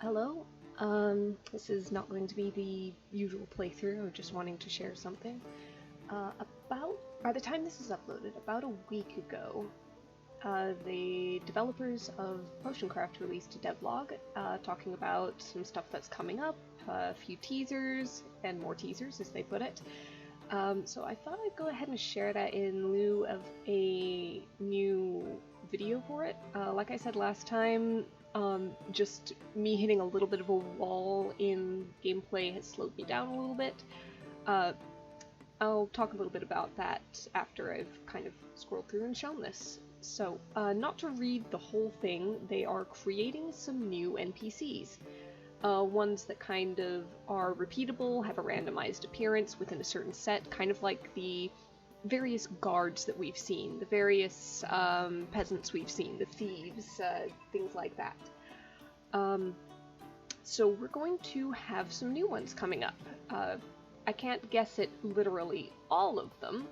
Hello. This is not going to be the usual playthrough of just wanting to share something. About by the time this is uploaded, about a week ago, the developers of Potioncraft released a devlog talking about some stuff that's coming up, a few teasers, and more teasers, as they put it. So I thought I'd go ahead and share that in lieu of a new video for it. Like I said last time, just me hitting a little bit of a wall in gameplay has slowed me down a little bit. I'll talk a little bit about that after I've kind of scrolled through and shown this. So, not to read the whole thing, they are creating some new NPCs. Ones that kind of are repeatable, have a randomized appearance within a certain set, kind of like the various guards that we've seen, the various peasants we've seen, the thieves, things like that. So we're going to have some new ones coming up. I can't guess at literally all of them,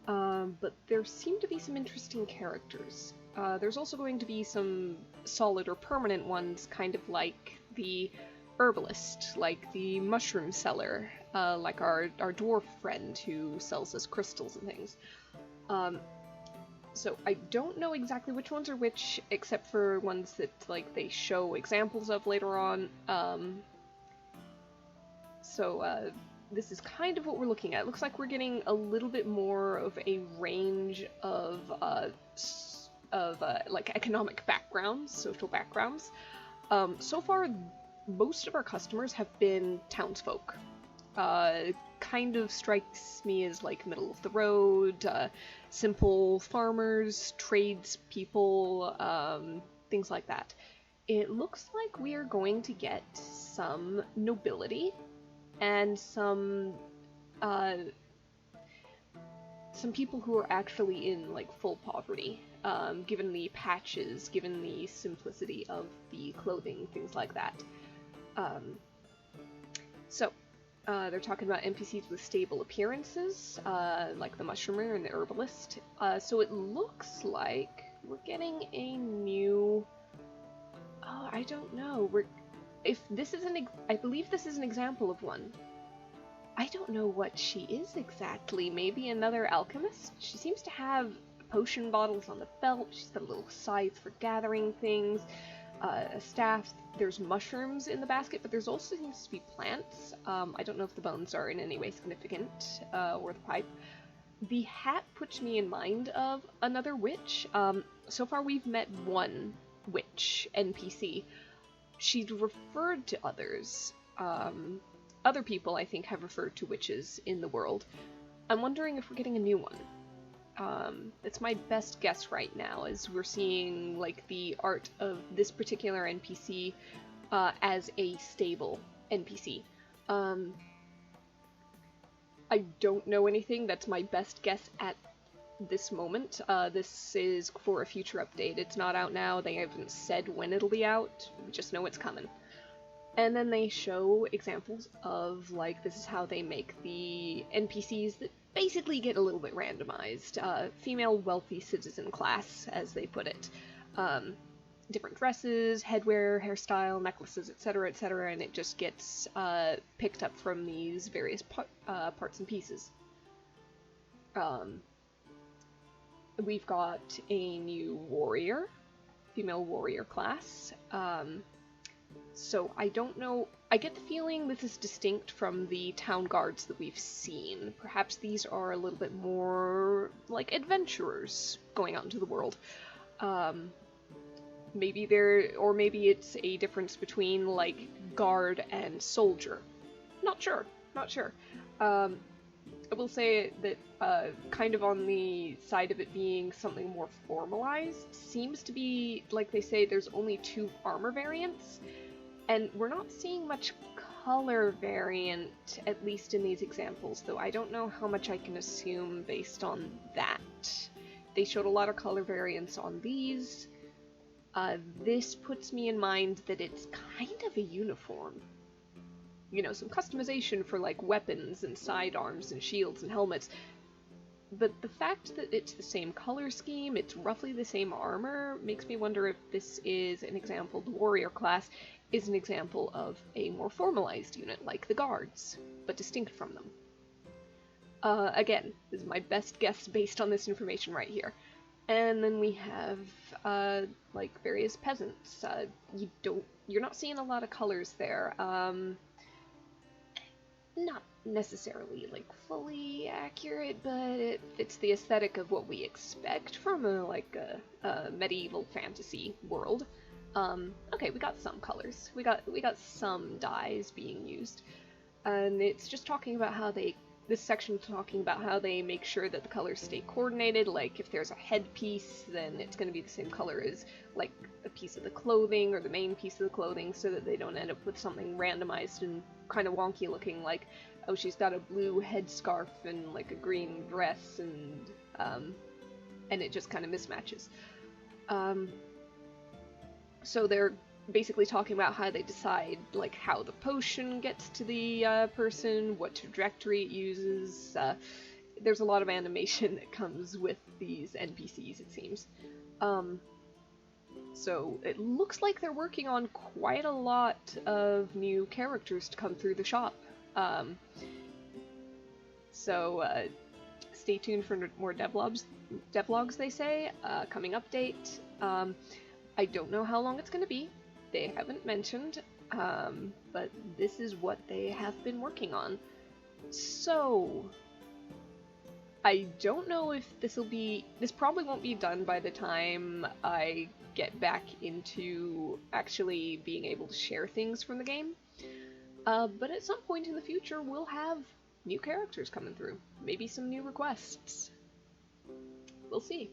but there seem to be some interesting characters. There's also going to be some solid or permanent ones, kind of like the herbalist, like the mushroom seller, like our dwarf friend who sells us crystals and things. So I don't know exactly which ones are which, except for ones that like they show examples of later on. This is kind of what we're looking at. It looks like we're getting a little bit more of a range of like economic backgrounds, social backgrounds. So far, most of our customers have been townsfolk. Kind of strikes me as like middle of the road, simple farmers, tradespeople, things like that. It looks like we are going to get some nobility and some people who are actually in like full poverty, given the patches, given the simplicity of the clothing, things like that. They're talking about NPCs with stable appearances, like the mushroomer and the herbalist. So it looks like we're getting a new... Oh, I don't know. If this is I believe this is an example of one. I don't know what she is exactly. Maybe another alchemist? She seems to have potion bottles on the belt. She's got a little scythe for gathering things, a staff. There's mushrooms in the basket, but there's also seems to be plants. I don't know if the bones are in any way significant, or the pipe. The hat puts me in mind of another witch. So far we've met one witch NPC. She's referred to others. Other people, I think, have referred to witches in the world. I'm wondering if we're getting a new one. It's my best guess right now, as we're seeing like the art of this particular NPC as a stable NPC. I don't know anything. That's my best guess at this moment. This is for a future update. It's not out now. They haven't said when it'll be out. We just know it's coming. And then they show examples of, like, this is how they make the NPCs that basically get a little bit randomized. Female wealthy citizen class, as they put it. Different dresses, headwear, hairstyle, necklaces, etc., etc., and it just gets picked up from these various parts and pieces. We've got a new warrior, female warrior class. So I don't know, I get the feeling this is distinct from the town guards that we've seen. Perhaps these are a little bit more like adventurers going out into the world. Maybe it's a difference between like guard and soldier. Not sure. I will say that kind of on the side of it being something more formalized, seems to be, like they say, there's only 2 armor variants, and we're not seeing much color variant, at least in these examples, though I don't know how much I can assume based on that. They showed a lot of color variants on these. This puts me in mind that it's kind of a uniform. You know, some customization for like weapons and sidearms and shields and helmets. but the fact that it's the same color scheme, it's roughly the same armor, makes me wonder if this is an example, the warrior class is an example of a more formalized unit, like the guards, but distinct from them. Again, this is my best guess based on this information right here. And then we have, like, various peasants. You're not seeing a lot of colors there. Not necessarily, like, fully accurate, but it fits the aesthetic of what we expect from a medieval fantasy world. Okay, we got some colors. We got some dyes being used. And it's just talking about how this section talking about how they make sure that the colors stay coordinated, like if there's a headpiece, then it's going to be the same color as like a piece of the clothing or the main piece of the clothing, so that they don't end up with something randomized and kind of wonky looking, like, oh, she's got a blue headscarf and like a green dress, and it just kind of mismatches. So they're basically talking about how they decide, like, how the potion gets to the person, what trajectory it uses. There's a lot of animation that comes with these NPCs, it seems. So it looks like they're working on quite a lot of new characters to come through the shop. So stay tuned for more devlogs, they say. Coming update. I don't know how long it's going to be. They haven't mentioned, but this is what they have been working on. So, I don't know if this probably won't be done by the time I get back into actually being able to share things from the game. But at some point in the future, we'll have new characters coming through. Maybe some new requests. We'll see.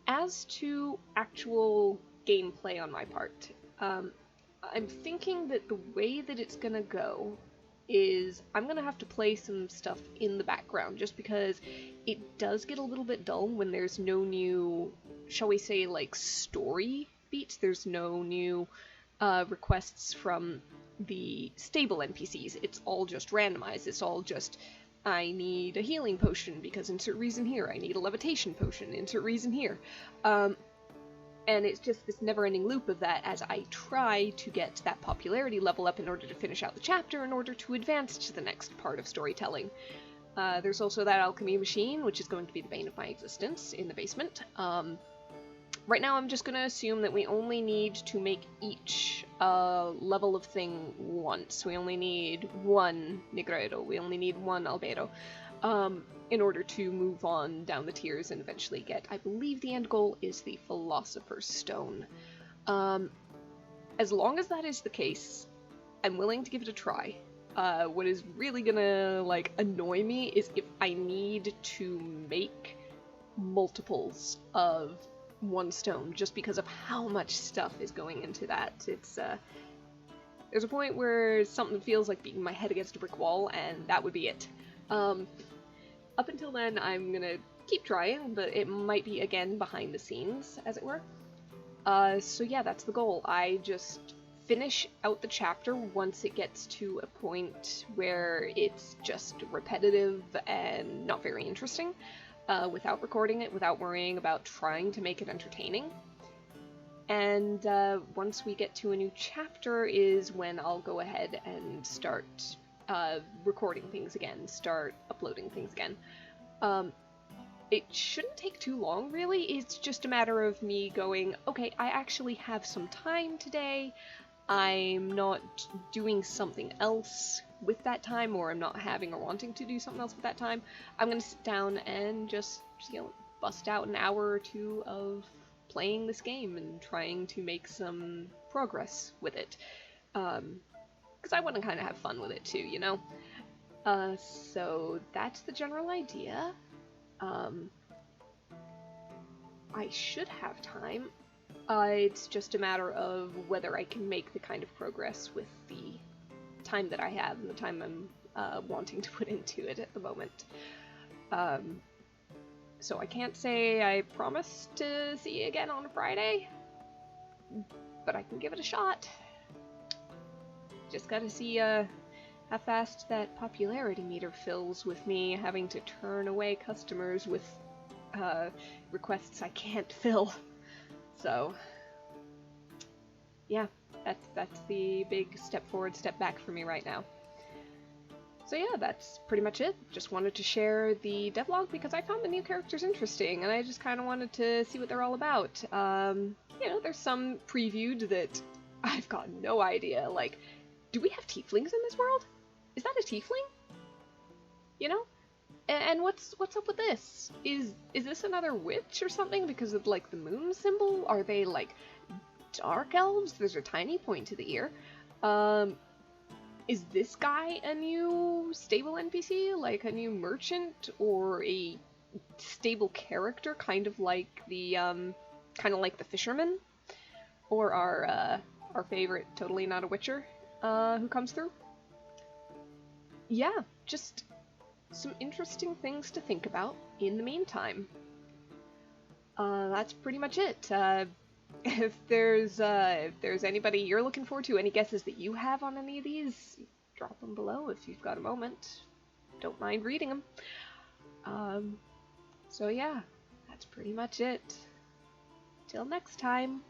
As to actual gameplay on my part, I'm thinking that the way that it's gonna go is I'm gonna have to play some stuff in the background, just because it does get a little bit dull when there's no new, shall we say, like, story beats. There's no new requests from the stable NPCs. It's all just randomized. It's all just, I need a healing potion because insert reason here. I need a levitation potion, insert reason here. And it's just this never-ending loop of that as I try to get that popularity level up in order to finish out the chapter, in order to advance to the next part of storytelling. There's also that alchemy machine, which is going to be the bane of my existence in the basement. Right now I'm just going to assume that we only need to make each level of thing once. We only need one Negredo, we only need one Albedo, in order to move on down the tiers and eventually get, I believe the end goal is the Philosopher's Stone. As long as that is the case, I'm willing to give it a try. What is really gonna, like, annoy me is if I need to make multiples of one stone, just because of how much stuff is going into that. It's, there's a point where something feels like beating my head against a brick wall, and that would be it. Up until then, I'm gonna keep trying, but it might be, again, behind the scenes, as it were. So yeah, that's the goal. I just finish out the chapter once it gets to a point where it's just repetitive and not very interesting, without recording it, without worrying about trying to make it entertaining. And once we get to a new chapter is when I'll go ahead and start recording things again, start uploading things again. It shouldn't take too long, really. It's just a matter of me going, okay, I actually have some time today. I'm not doing something else with that time, or I'm not having or wanting to do something else with that time. I'm gonna sit down and just you know, bust out an hour or two of playing this game and trying to make some progress with it. Because I want to kind of have fun with it too, you know? So that's the general idea. I should have time. It's just a matter of whether I can make the kind of progress with the time that I have and the time I'm wanting to put into it at the moment. So I can't say I promise to see you again on Friday, but I can give it a shot. Just gotta see how how fast that popularity meter fills with me having to turn away customers with requests I can't fill. So, yeah, that's the big step forward, step back for me right now. So yeah, that's pretty much it. Just wanted to share the devlog because I found the new characters interesting, and I just kind of wanted to see what they're all about. You know, there's some previewed that I've got no idea. Like, do we have tieflings in this world? Is that a tiefling? You know? And what's up with this? Is this another witch or something because of like the moon symbol? Are they like dark elves? There's a tiny point to the ear. Is this guy a new stable NPC? Like a new merchant or a stable character, kind of like the fisherman? Or our favorite totally not a witcher who comes through? Yeah, just some interesting things to think about in the meantime. That's pretty much it. If there's anybody you're looking forward to, any guesses that you have on any of these, drop them below if you've got a moment. Don't mind reading them. So yeah, that's pretty much it. Till next time.